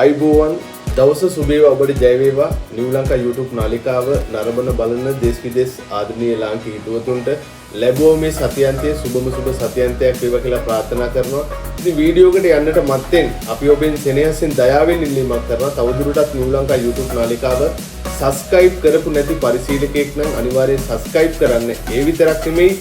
අයිබෝවන් දවස සුබේවා ඔබට ජය වේවා නිව් ලංකා YouTube නාලිකාව නරඹන බලන දේශ විදේශ ආදරණීය ලාංකික හිතවතුන්ට ලැබුව මේ සතියන්තයේ සුබම සුබ සතියන්තයක් වේවා කියලා ප්‍රාර්ථනා කරනවා. ඉතින් වීඩියෝ එකට යන්නට මත්තෙන් අපි ඔබෙන් සෙනෙහසින් දයාවෙන් ඉල්ලීමක් කරනවා. තවදුරටත් නිව් ලංකා YouTube නාලිකාව subscribe කරපු නැති පරිශීලකයෙක් නම් අනිවාර්යයෙන් subscribe කරන්න. ඒ විතරක් නෙමෙයි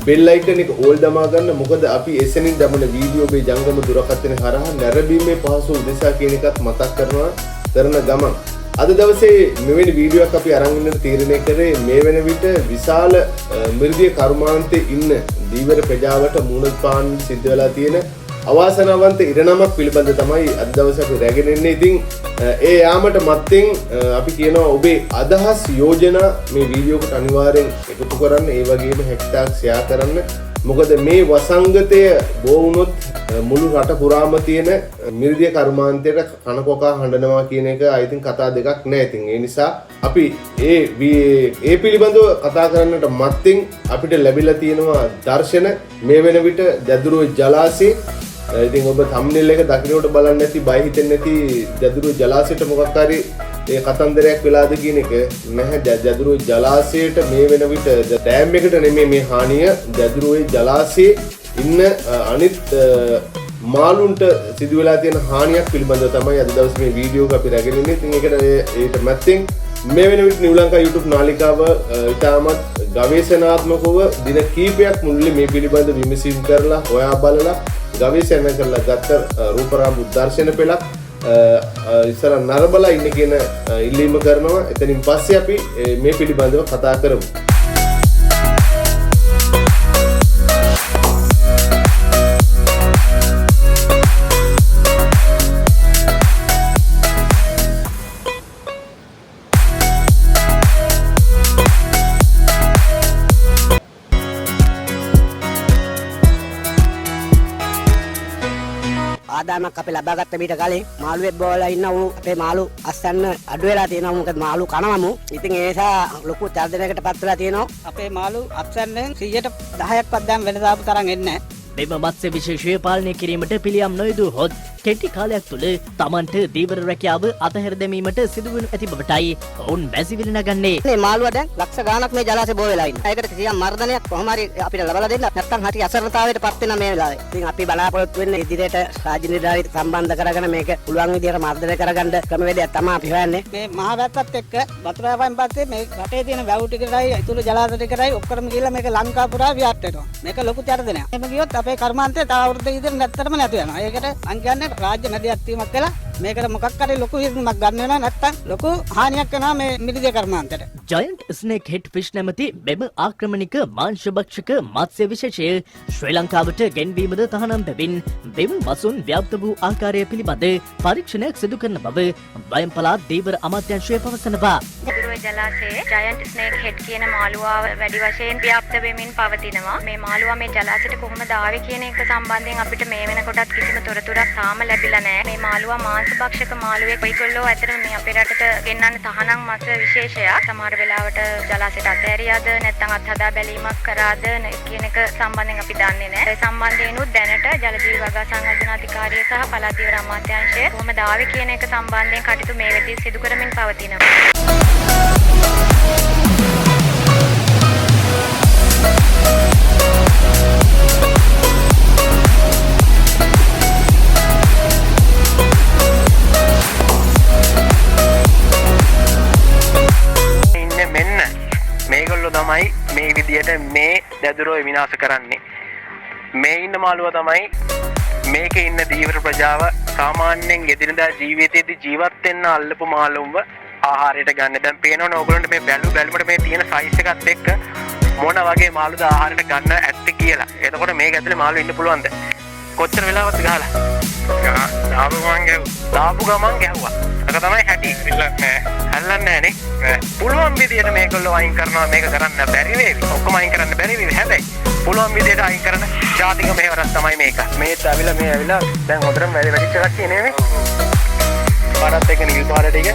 bell icon එක all දමා ගන්න. මොකද අපි එසෙනින් දමන වීඩියෝ ඔබේ ජංගම දුරකථන හරහා නැරඹීමේ පහසු උදෙසා කියන එකත් මතක් කරනවා කරන ගමන් අද දවසේ මෙවැනි වීඩියෝ එකක් අපි අරන් ඉන්නට තීරණය කරේ මේ වෙන විට විශාල මිර්ධිය කර්මාන්තයේ ඉන්න දීවර ප්‍රජාවට මුහුණ පාන්න සිද්ධ වෙලා තියෙන අවාසනාවන්ත ඉරණමක් පිළිබඳ තමයි අද දවසේ අපි රැගෙන ඉන්නේ. ඉතින් ඒ යාමට මත්තෙන් අපි කියනවා ඔබේ අදහස් යෝජනා මේ වීඩියෝ එකට අනිවාර්යෙන් එකතු කරන්න. ඒ වගේම හැෂ්ටැග් ෂෙයා කරන්න. මොකද මේ වසංගතය බෝ වුණොත් මුළු රට පුරාම තියෙන මිර්ධිය කර්මාන්තයට කනකොකා හඬනවා කියන එක අයිතින් කතා දෙකක් නෑ. ඉතින් ඒ නිසා අපි ඒ පිළිබඳව කතා කරන්නට මත්තෙන් අපිට ලැබිලා තියෙනවා දර්ශන මේ වෙන විට දැදුරුවේ ජලාශයේ. ඉතින් ඔබ thumbnail එක දකින්නට බලන්න නැති බය හිතෙන්නේ නැති දැදුරුවේ ජලාශයට මොකක් හරි ඒ කතන්දරයක් වෙලාද කියන එක නැහැ. දැදුරුවේ ජලාශයට මේ වෙන විට ඩෑම් එකට නෙමෙයි මේ හානිය දැදුරුවේ ජලාශයේ ඉන්න අනිත් මාළුන්ට සිදු වෙලා තියෙන හානියක් පිළිබඳව තමයි අද දවසේ මේ වීඩියෝ එක අපි රැගෙන ඉන්නේ. ඉතින් ඒකට මැත්තෙන් මේ වෙන විට නිව් ලංකා YouTube නාලිකාව ඉතාමත් ගවේෂණාත්මකව දින කීපයක් මුළුල්ලේ මේ පිළිබඳ විමසීම් කරලා හොයා බලලා ගවේෂණය කරලා ගත්ත රූපරාම දර්ශන පෙළක් ඉස්සර නරඹලා ඉන්න කියන ඉල්ලීම කරනවා. එතනින් පස්සේ අපි මේ පිළිබඳව කතා කරමු. ආදායමක් අපි ලබාගත්ත මීට කලින් මාළුවෙක් බෝලා ඉන්න ඌ අපේ මාළු අස්සන්න අඩු වෙලා තියෙනවා. මොකද මාළු කනවමු. ඉතින් ඒ නිසා ලොකු තර්ජනයකට පත් වෙලා තියෙනවා. අපේ මාළු අස්සන්නේ 10%ක්වත් දැන් වෙනදාපු තරම් එන්නේ නැහැ. මෙම මත්ස්‍ය විශේෂය පාලනය කිරීමට පිළියම් නොයදූ හොත් කෙටි කාලයක් තුළ තමන්ට දීවර රැකියාව අතහැර දැමීමට සිදුවනු ඇති බවටයි ඔවුන් බැසිවිලි නගන්නේ. මේ මාළුවා දැන් ලක්ෂ ගාණක් මේ ජලාශේ බෝ වෙලා ඉන්නවා. ඒකට කිසියම් මර්ධනයක් කොහොම හරි අපිට ලබා දෙන්න නැත්නම් හරි අසරණතාවයට පත් වෙන මේ වෙලාවේ. ඉතින් අපි බලාපොරොත්තු වෙන්නේ ඉදිරියට රාජ්‍ය නිලධාරීන් සම්බන්ධ කරගෙන මේක පුළුවන් විදිහට මර්ධනය කරගන්න ක්‍රමවේදයක් තමයි අපි හොයන්නේ. මේ මහා වැත්තත් එක්ක වතුර ආවයින් පස්සේ මේ රටේ තියෙන වැව් ටිකටයි ඉතුරු ජලාශ ටිකටයි ඔක්කොම ගිහලා මේක ලංකා පුරා ව්‍යාප්ත වෙනවා. මේක ලොකු තර්ජනයක්. එහෙම ගියොත් අපේ කර්මාන්තය තව අවුරුද්දක ඉදිරියට නැත්තරම නැති වෙනවා. ඒකට මං කියන්නේ රාජ්‍ය මැදිහත් වීමක් කළා මේකට මොකක් හරි ලොකු විසඳුමක් ගන්න වෙනවා. නැත්නම් ලොකු හානියක් වෙනවා මේ මිරිදිය කර්මාන්තයට. ජයන්ට් ස්නේක් හෙඩ් ෆිෂ් නැමැති මෙම ආක්‍රමණික මාංශභක්ෂක මත්ස්‍ය විශේෂය ශ්‍රී ලංකාවට ගෙන්වීමද තහනම් බැවින් මෙම වසුන් ව්‍යාප්ත වූ ආකාරය පිළිබඳ පරීක්ෂණයක් සිදු කරන බව වයම් පළාත් දීවර අමාත්‍යාංශය පවසනවා. දැදුරුවේ ජලාශයේ ජයන්ට් ස්නේක් හෙඩ් කියන මාළුවා වැඩි වශයෙන් ව්‍යාප්ත වෙමින් පවතිනවා. මේ මාළුවා මේ ජලාශයට කොහොමද ආවේ කියන එක සම්බන්ධයෙන් අපිට මේ වෙනකොටත් කිසිම තොරතුරක් තාම ලැබිලා නැහැ. මේ මාළුවා මාංශභක්ෂක මාළුවෙක්. ඔයගොල්ලෝ ඇත්තටම මේ අපේ රටට ගෙන්නන්න තහනම් මත්ස්‍ය විශේෂයක්. සමහර වෙලාවට ජලාශයට අතෑරියාද නැත්නම් අත්හදා බැලීමක් කරාද කියන එක සම්බන්ධයෙන් අපි දන්නේ නැහැ. ඒ සම්බන්ධයෙන් උත් දැනට ජලජීවි වගා සංවර්ධන අධිකාරිය සහ පළාත් දීවර අමාත්‍යාංශය කොහොමද ආවේ කියන එක සම්බන්ධයෙන් කටයුතු මේ වෙද්දී සිදු කරමින් පවතිනවා. මේගොල්ලෝ තමයි මේ විදියට මේ දැදුරුව විනාශ කරන්නේ. මේ ඉන්න මාළුවා තමයි මේකේ ඉන්න දීවර ප්‍රජාව සාමාන්‍යයෙන් එදිනදා ජීවිතයේදී ජීවත් වෙන්න අල්ලපු මාළුන්ව ආහාරයට ගන්න. දැන් පේනවනේ ඕගොල්ලන්ට මේ බැලුමට මේ තියෙන සයිස් එකත් එක්ක මොන වගේ මාළුද ආහාරයට ගන්න ඇත්තේ කියලා. එතකොට මේක ඇතුලේ මාළු ඉන්න පුළුවන්ද? කොච්චර වෙලාවක්ද ගහලා? දාපු ගමන් ගැහුවා. ඒක තමයි හැටි. හල්ලන්නේ නැහනේ. පුළුවන් විදියට මේකල්ලෝ අයින් කරනවා. මේක කරන්න බැරි වේවි. ඔක්කොම අයින් කරන්න බැරි වේවි. හැබැයි පුළුවන් විදියට අයින් කරන ජාතික මෙහෙවරක් තමයි මේක. මේත් ඇවිල්ලා දැන් හොඳටම වැඩිච්ච කට්ටිය නෙමෙයි. පාරත් එක්ක නිල් පාර ටික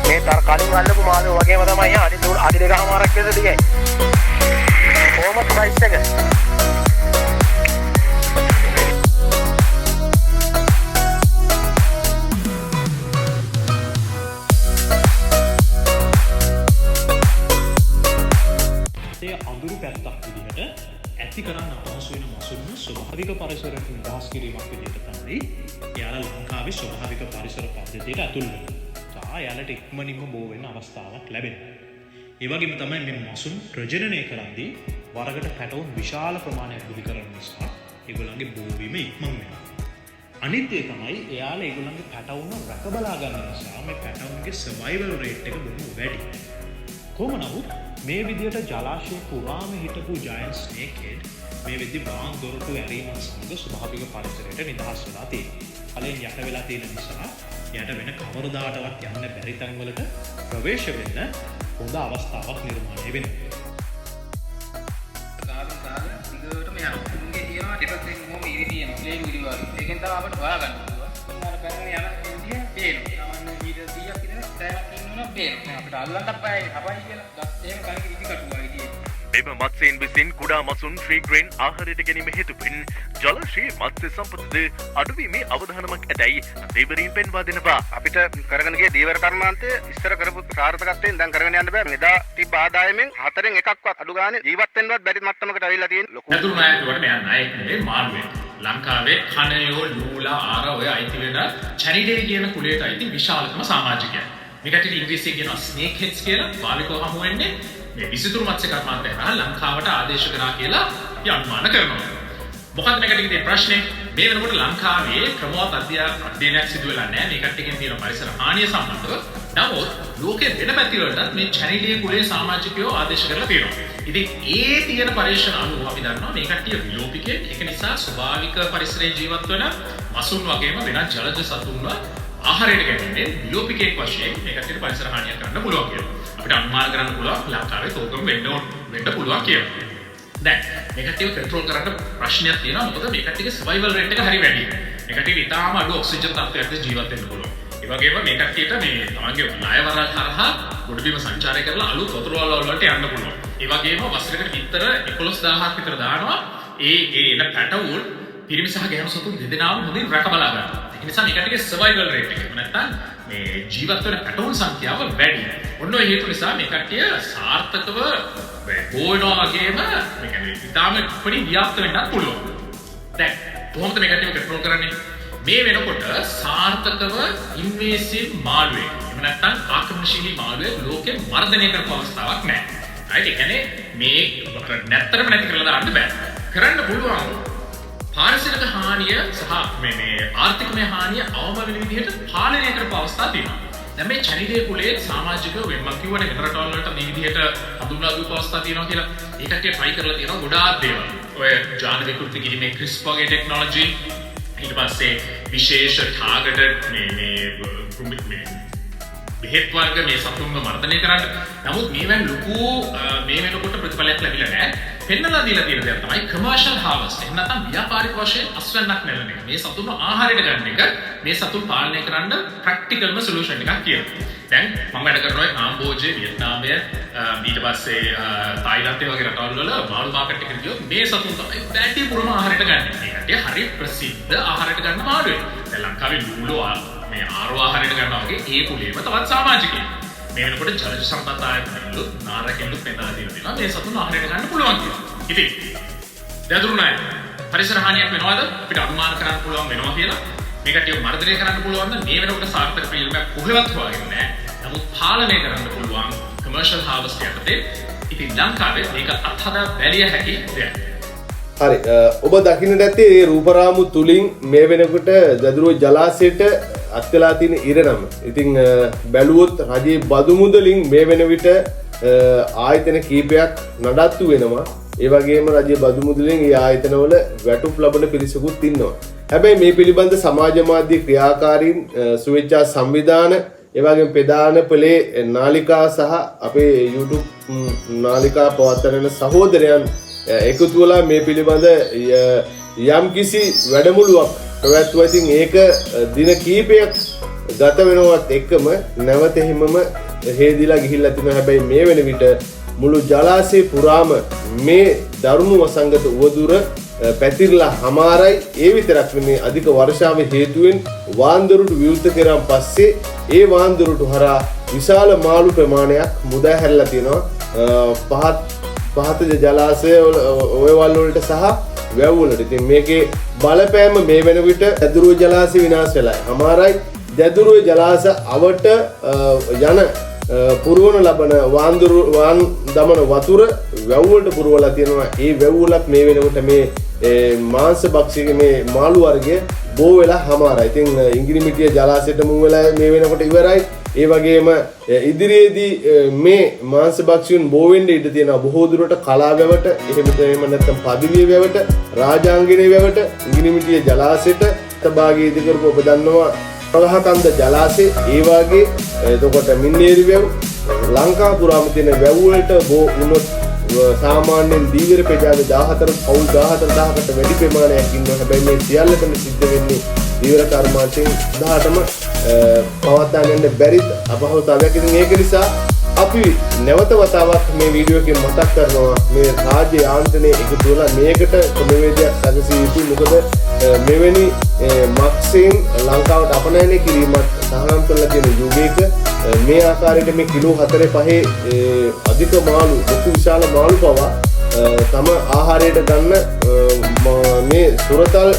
මේ තර කලින් අල්ලපු මාළු වගේම තමයි අඩි දෙකමාරක් විතර දිගයි. කොහොමද ප්‍රයිස් එක? නැති කරන්න අපහසු වෙන මසුන්ව ස්වභාවික පරිසරයක නිදහස් කිරීමක් විදිහට තමයි එයාලා ලංකාවේ ස්වභාවික පරිසර පද්ධතියට ඇතුල් වෙනවා. එයාලට ඉක්මනින්ම බෝ වෙන්න අවස්ථාවක් ලැබෙනවා. ඒ වගේම තමයි මේ මසුන් ප්‍රජනනය කරද්දී වරකට පැටවුන් විශාල ප්‍රමාණයක් බිහි කරන නිසා ඒගොල්ලන්ගේ බෝවීම ඉක්මන් වෙනවා. අනිත් දේ තමයි එයාලා ඒගොල්ලන්ගේ පැටවුන් රැක බලා ගන්න නිසා මේ පැටවුන්ගේ සර්වයිවල් රේට් එක බොහොම වැඩි. කොහොම නමුත් මේ විදිහට ජලාශය පුරාම හිටපු ජයන්ට් ස්නේක් හෙඩ් මේ වෙද්දි වාන් දොරටු ඇරීමත් සමග ස්වභාවික පරිසරයට නිදහස් වෙලා තියෙනවා. කලින් යට වෙලා තියෙන නිසා යට වෙන කවරදාටවත් යන්න බැරි තැන්වලට ප්‍රවේශ වෙන්න හොඳ අවස්ථාවක් නිර්මාණය වෙනවා. දිගටම යනවා. උන්ගේ තියෙනවා ටිකක් මොම ඉරි තියෙනවා. ප්ලේන් විඩි වල. ඒකෙන් තමයි අපිට හොයාගන්න පුළුවන්. අර කරගෙන යන ඉන්දිය පේනවා. සාමාන්‍ය මීටර් 100ක් විතර ටැයක් ඉන්නවා පේනවා. අපිට අල්ලන්න අපයි කියලා. ගස් එහෙම කණක ඉදි කටුවා ඉතියි. මෙම මත්ස්‍යයන් විසින් කුඩා මසුන් ෆ්‍රී ග්‍රේන් ආහාරයට ගැනීම හේතුවෙන් ජලාශයේ මත්ස්‍ය සම්පතද අඩුවීමේ අවධානමක් ඇතැයි දේවරීන් පෙන්වා දෙනවා. අපිට කරගෙන ගිය දීවර කර්මාන්තය ඉස්සර කරපු සාර්ථකත්වයෙන් දැන් කරගෙන යන්න බෑ. මෙදා තිබ්බ ආදායමෙන් 4න් එකක්වත් අඩු ගානේ ජීවත් වෙන්නවත් බැරි මට්ටමකට අවිල්ලා තියෙන ලොකු නතුරු නායකවට මෙයා නායක නෙවෙයි මාළුවෙක්. ලංකාවේ කණයෝ ලූලා ආර ඔය අයිති වෙන චැරිඩේ කියන කුලයට අයිති විශාලතම සමාජිකයා. මේකට ඉංග්‍රීසියෙන් කියනවා ස්නේක් හෙඩ්ස් කියලා. බාලිකව හමු වෙන්නේ මේ විසිතුරු මත්ස්‍ය කර්මාන්තය හරහා ලංකාවට ආදේශ කරා කියලා අපි අනුමාන කරනවා. මොකක්ද මේකට ඉතින් ප්‍රශ්නේ? මේ වෙනකොට ලංකාවේ ක්‍රමවත් අධ්‍යයනයක් සිදු වෙලා නැහැ මේ කට්ටියකින් තියෙන පරිසර හානිය සම්බන්ධව. නමුත් ලෝකයේ වෙන පැතිවලටත් මේ චැරිඩේ කුලේ සමාජිකයෝ ආදේශ කරලා තියෙනවා. ඉතින් ඒ තියෙන පරිශ්‍රණ අනුව අපි දන්නවා මේ කට්ටිය විලෝපිකේ. ඒක නිසා ස්වභාවික පරිසරයේ ජීවත් වෙන මසුන් වගේම වෙනත් ජලජ සතුන්ව ආහාරයට ගැනීමෙන් විලෝපිකයෙක් වශයෙන් මේ කට්ටියට පරිසර හානියක් කරන්න පුළුවන් කියලා. අපිට අනුමාන කරන්න පුළුවන් ලංකාවේ තෝකම වෙන්න පුළුවන් කියලා. දැන් මේ කට්ටියව කන්ට්‍රෝල් කරන්න ප්‍රශ්නයක් තියෙනවා. මොකද මේ කට්ටියගේ සර්වයිවල් රේට් එක හරි වැඩි. මේ කට්ටියට ඉතාලම අඩු ඔක්සිජන් තත්ත්වයක ජීවත් වෙන්න පුළුවන්. ඒ වගේම මේ කට්ටියට මේ තමන්ගේ ණයවරල් හරහා ගොඩබිම සංචාරය කරලා අලුත් වතුර වල වලට යන්න පුළුවන්. ඒ වගේම වසරකට විතර 11000ක් විතර දානවා. ඒ එන පැටවුන් පිරිමි සහ ගැහැණු සතුන් දෙදෙනාම හොඳින් රැක බලා ගන්නවා. ඒ නිසා මේ කට්ටියගේ සර්වයිවල් රේට් එක නැත්තම් මේ ජීවත් වෙන පැටවුන් සංඛ්‍යාව වැඩි. ඔන්න ඔය හේතු නිසා මේ කට්ටිය සාර්ථකව බෝවෙනවා වගේම මේ කියන්නේ ඉතාලම පොඩි ව්‍යාප්ත වෙන්නත් පුළුවන්. දැන් කොහොමද මේ කට්ටියව කන්ට්‍රෝල් කරන්නේ? මේ වෙනකොට සාර්ථකව ඉන්වේසිව් මාළුවෙක් එහෙම නැත්නම් ආක්‍රමණශීලී මාළුවෙක් ලෝකෙ මර්ධනය කරපු අවස්ථාවක් නැහැ. හරිද? ඒ කියන්නේ මේ නැත්තරම නැති කරලා දාන්න බෑ. කරන්න පුළුවන් පාරිසරික හානිය සහ මේ ආර්ථිකමය හානිය අවම වෙන විදිහට පාලනය කරපු අවස්ථා තියෙනවා. දැන් මේ චැරිඩේ කුලයේ සමාජිකව මම කියවනේ වෙන රටවල් වලට මේ විදිහට හඳුන්වා දීපු අවස්ථා තියෙනවා කියලා. ඒ කට්ටිය try කරලා තියෙනවා ගොඩාක් දේවල්. ඔය ජාන විකෘති කිරීමේ CRISPR වගේ ටෙක්නොලොජි ඊට පස්සේ විශේෂ ටාගටඩ් මේ බෙහෙත් වර්ග මේ සතුන්ව මර්ධනය කරන්න. නමුත් මේවෙන් ලොකු මේ වෙනකොට ප්‍රතිඵලයක් ලැබිලා නැහැ. පෙන්නලා දීලා තියෙන දේ තමයි කමර්ෂල් හාවස්ට්. එහෙම නැත්නම් ව්‍යාපාරික වශයෙන් අස්වැන්නක් නෙලන එක. මේ සතුන්ව ආහාරයට ගන්න එක මේ සතුන් පාලනය කරන්න ප්‍රැක්ටිකල්ම සොලියුෂන් එකක් කියනවා. දැන් මම වැඩ කරනවා කාම්බෝජේ, වියට්නාමය, ඊට පස්සේ තායිලන්තේ වගේ රටවල් වල මාළු මාකට් එකට ගියොත් මේ සතුන් තමයි වැඩිපුරම ආහාරයට ගන්න. මේ කට්ටිය හරි ප්‍රසිද්ධ ආහාරයට ගන්න මාළුවෙක්. දැන් ලංකාවේ ලූලෝ මේ ආරෝ ආහාරයට ගන්නවා වගේ ඒ කුලේම තවත් සමාජිකයෙක්. මේ වෙනකොට ජලජ සම්පත් ආයතනවල නාරකෙන්දු පෙන්නලා තියෙනවා මේ සතුන් ආහාරයට ගන්න පුළුවන් කියලා. ඉතින් දැදුරු නෑ පරිසර හානියක් වෙනවද අපිට අනුමාන කරන්න පුළුවන් වෙනවා කියලා. මේ කට්ටිය මර්ධනය කරන්න පුළුවන් නම් මේ වෙනකොට සාර්ථක ක්‍රියාවක් කොහෙවත් හොයාගෙන නෑ. නමුත් පාලනය කරන්න පුළුවන් කමර්ෂල් හාවස්ට් යටතේ ඉතින් ලංකාවේ මේක අත්හදා බැලිය හැකි දෙයක්. හරි ඔබ දකින්න නැත්තේ මේ රූපරාමු තුලින් මේ වෙනකොට දදුරුව ජලාශයට අත්වලා තියෙන ඉරණම. ඉතින් බැලුවොත් රජයේ බදු මුදලින් මේ වෙන විට ආයතන කීපයක් නඩත්තු වෙනවා. ඒ වගේම රජයේ බදු මුදලින් ඒ ආයතනවල වැටුප් ලබන පිරිසකුත් ඉන්නවා. හැබැයි මේ පිළිබඳ සමාජ මාධ්‍ය ක්‍රියාකාරීන් සුවේච්ඡා සංවිධාන ඒ වගේම ප්‍රධාන පෙළේ නාලිකා සහ අපේ YouTube නාලිකා පවත්වන සහෝදරයන් එකතු වෙලා මේ පිළිබඳ යම් කිසි වැඩමුළුවක් පැවැත්වුවා. ඉතින් ඒක දින කීපයක් ගත වෙනවත් එක්කම නැවත හිමම හේදිලා ගිහිල්ලා තිබෙනවා. හැබැයි මේ වෙන විට මුළු ජලාශය පුරාම මේ දරුණු වසංගත උවදුර පැතිරලා හමාරයි. ඒ විතරක් නෙමේ අධික වර්ෂාවේ හේතුවෙන් වාන්දොරටු විවෘත කරන් පස්සේ ඒ වාන්දොරටු හරහා විශාල මාළු ප්‍රමාණයක් මුදා හැරලා තියෙනවා. පහත් පහත ජලාශය ඔය වල වලට සහ වැව් වලට. ඉතින් මේකේ බලපෑම මේ වෙන විට දැදුරුව ජලාශය විනාශ වෙලා. අමාරයි දැදුරුව ජලාශ අවට යන පුරවන ලබන වාන් දමන වතුර වැව් වලට පුරවලා තියෙනවා. ඒ වැව් වලත් මේ වෙනකොට මේ මාංශ භක්ෂික මේ මාළු වර්ගය බෝ වෙලා හමාරයි. ඉතින් ඉංගිරිමිටිය ජලාශයට මුල් වෙලා මේ වෙනකොට ඉවරයි. ඒ වගේම ඉදිරියේදී මේ මාංශ භක්ෂියන් බෝ වෙන්න ඉඩ තියෙනවා බොහෝ දුරට කලා වැවට, එහෙම නැත්නම් පදිවිය වැවට, රාජාංගනේ වැවට, ඉංගිරිමිටිය ජලාශයට තභාගයේ ඉදි කරපු ඔබ දන්නවා ප්‍රවාහකන්ද ජලාශය, ඒ වගේ එතකොට මින්නේරි වැව් ලංකා පුරාම තියෙන වැව් වලට බෝ වුණොත් සාමාන්‍යයෙන් දීවර ප්‍රජාවේ 14 පවුල් 14000කට වැඩි ප්‍රමාණයක් ඉන්නවා. හැබැයි මේ සියල්ලටම සිද්ධ වෙන්නේ දීවර කර්මාන්තයෙන් 18ම පවත්වාගෙන යන්න බැරි අපහසුතාවයක්. ඉතින් ඒක නිසා අපි නැවත වතාවක් මේ වීඩියෝ එකෙන් මතක් කරනවා මේ රාජ්‍ය යාන්ත්‍රණය එකතු වෙලා මේකට ක්‍රමවේදයක් සැකසිය යුතුයි. මොකද මෙවැනි මක්සෙන් ලංකාවට අපනයනය කිරීමත් සහනම් කරලා තියෙන යුගයක මේ ආකාරයට මේ කිලෝ 4-5 අධික මාළු ලොකු විශාල මාළු පවා තම ආහාරයට ගන්න මේ සුරතල්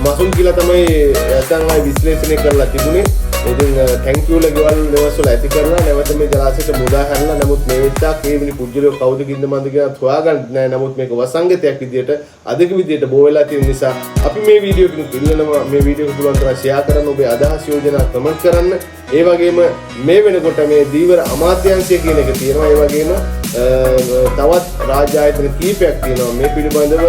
මසුන් කියලා තමයි ඇතන් අය විශ්ලේෂණය කරලා තිබුණේ. ඉතින් thank you ගෙවල් ලෙවස්වල ඇති කරලා නැවත මේ ජලාශයට මුදා හැරලා. නමුත් මේ වෙද්දක් මේ මිනි පුජ්‍යලෝ කවුද කින්ද මන්ද කියලා හොයාගන්න නෑ. නමුත් මේක වසංගතයක් විදියට අධික විදියට බෝ වෙලා තියෙන නිසා අපි මේ වීඩියෝ එක ඉල්ලනවා මේ වීඩියෝ එක පුළුවන් තරම් ෂෙයා කරන්න, ඔබේ අදහස් යෝජනා කමෙන්ට් කරන්න. ඒ වගේම මේ වෙනකොට මේ දීවර අමාත්‍යාංශය කියන එක තියෙනවා. ඒ වගේම තවත් රාජ්‍ය ආයතන කීපයක් තියෙනවා. මේ පිළිබඳව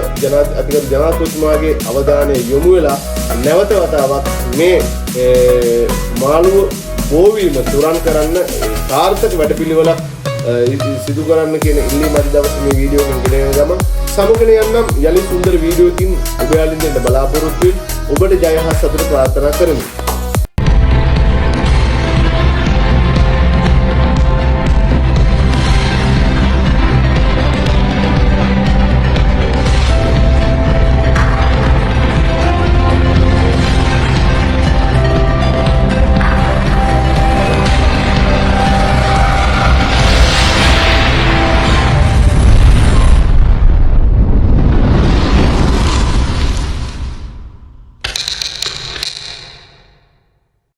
අතිගරු ජනාධිපතිතුමාගේ අවධානය යොමු වෙලා නැවත වතාවක් මේ මාළුව බෝවීම තුරන් කරන්න සාර්ථක වැඩපිළිවෙලක් සිදු කරන්න කියන ඉල්ලීම අද දවසේ මේ වීඩියෝ එකෙන් ගෙනගෙන ගම සමුගෙන යන්නම්. යලි සුන්දර වීඩියෝකින් ඔබ යාළුවෙන් දෙන්න බලාපොරොත්තු වෙමි. ඔබට ජය හා සතුට ප්‍රාර්ථනා කරමි.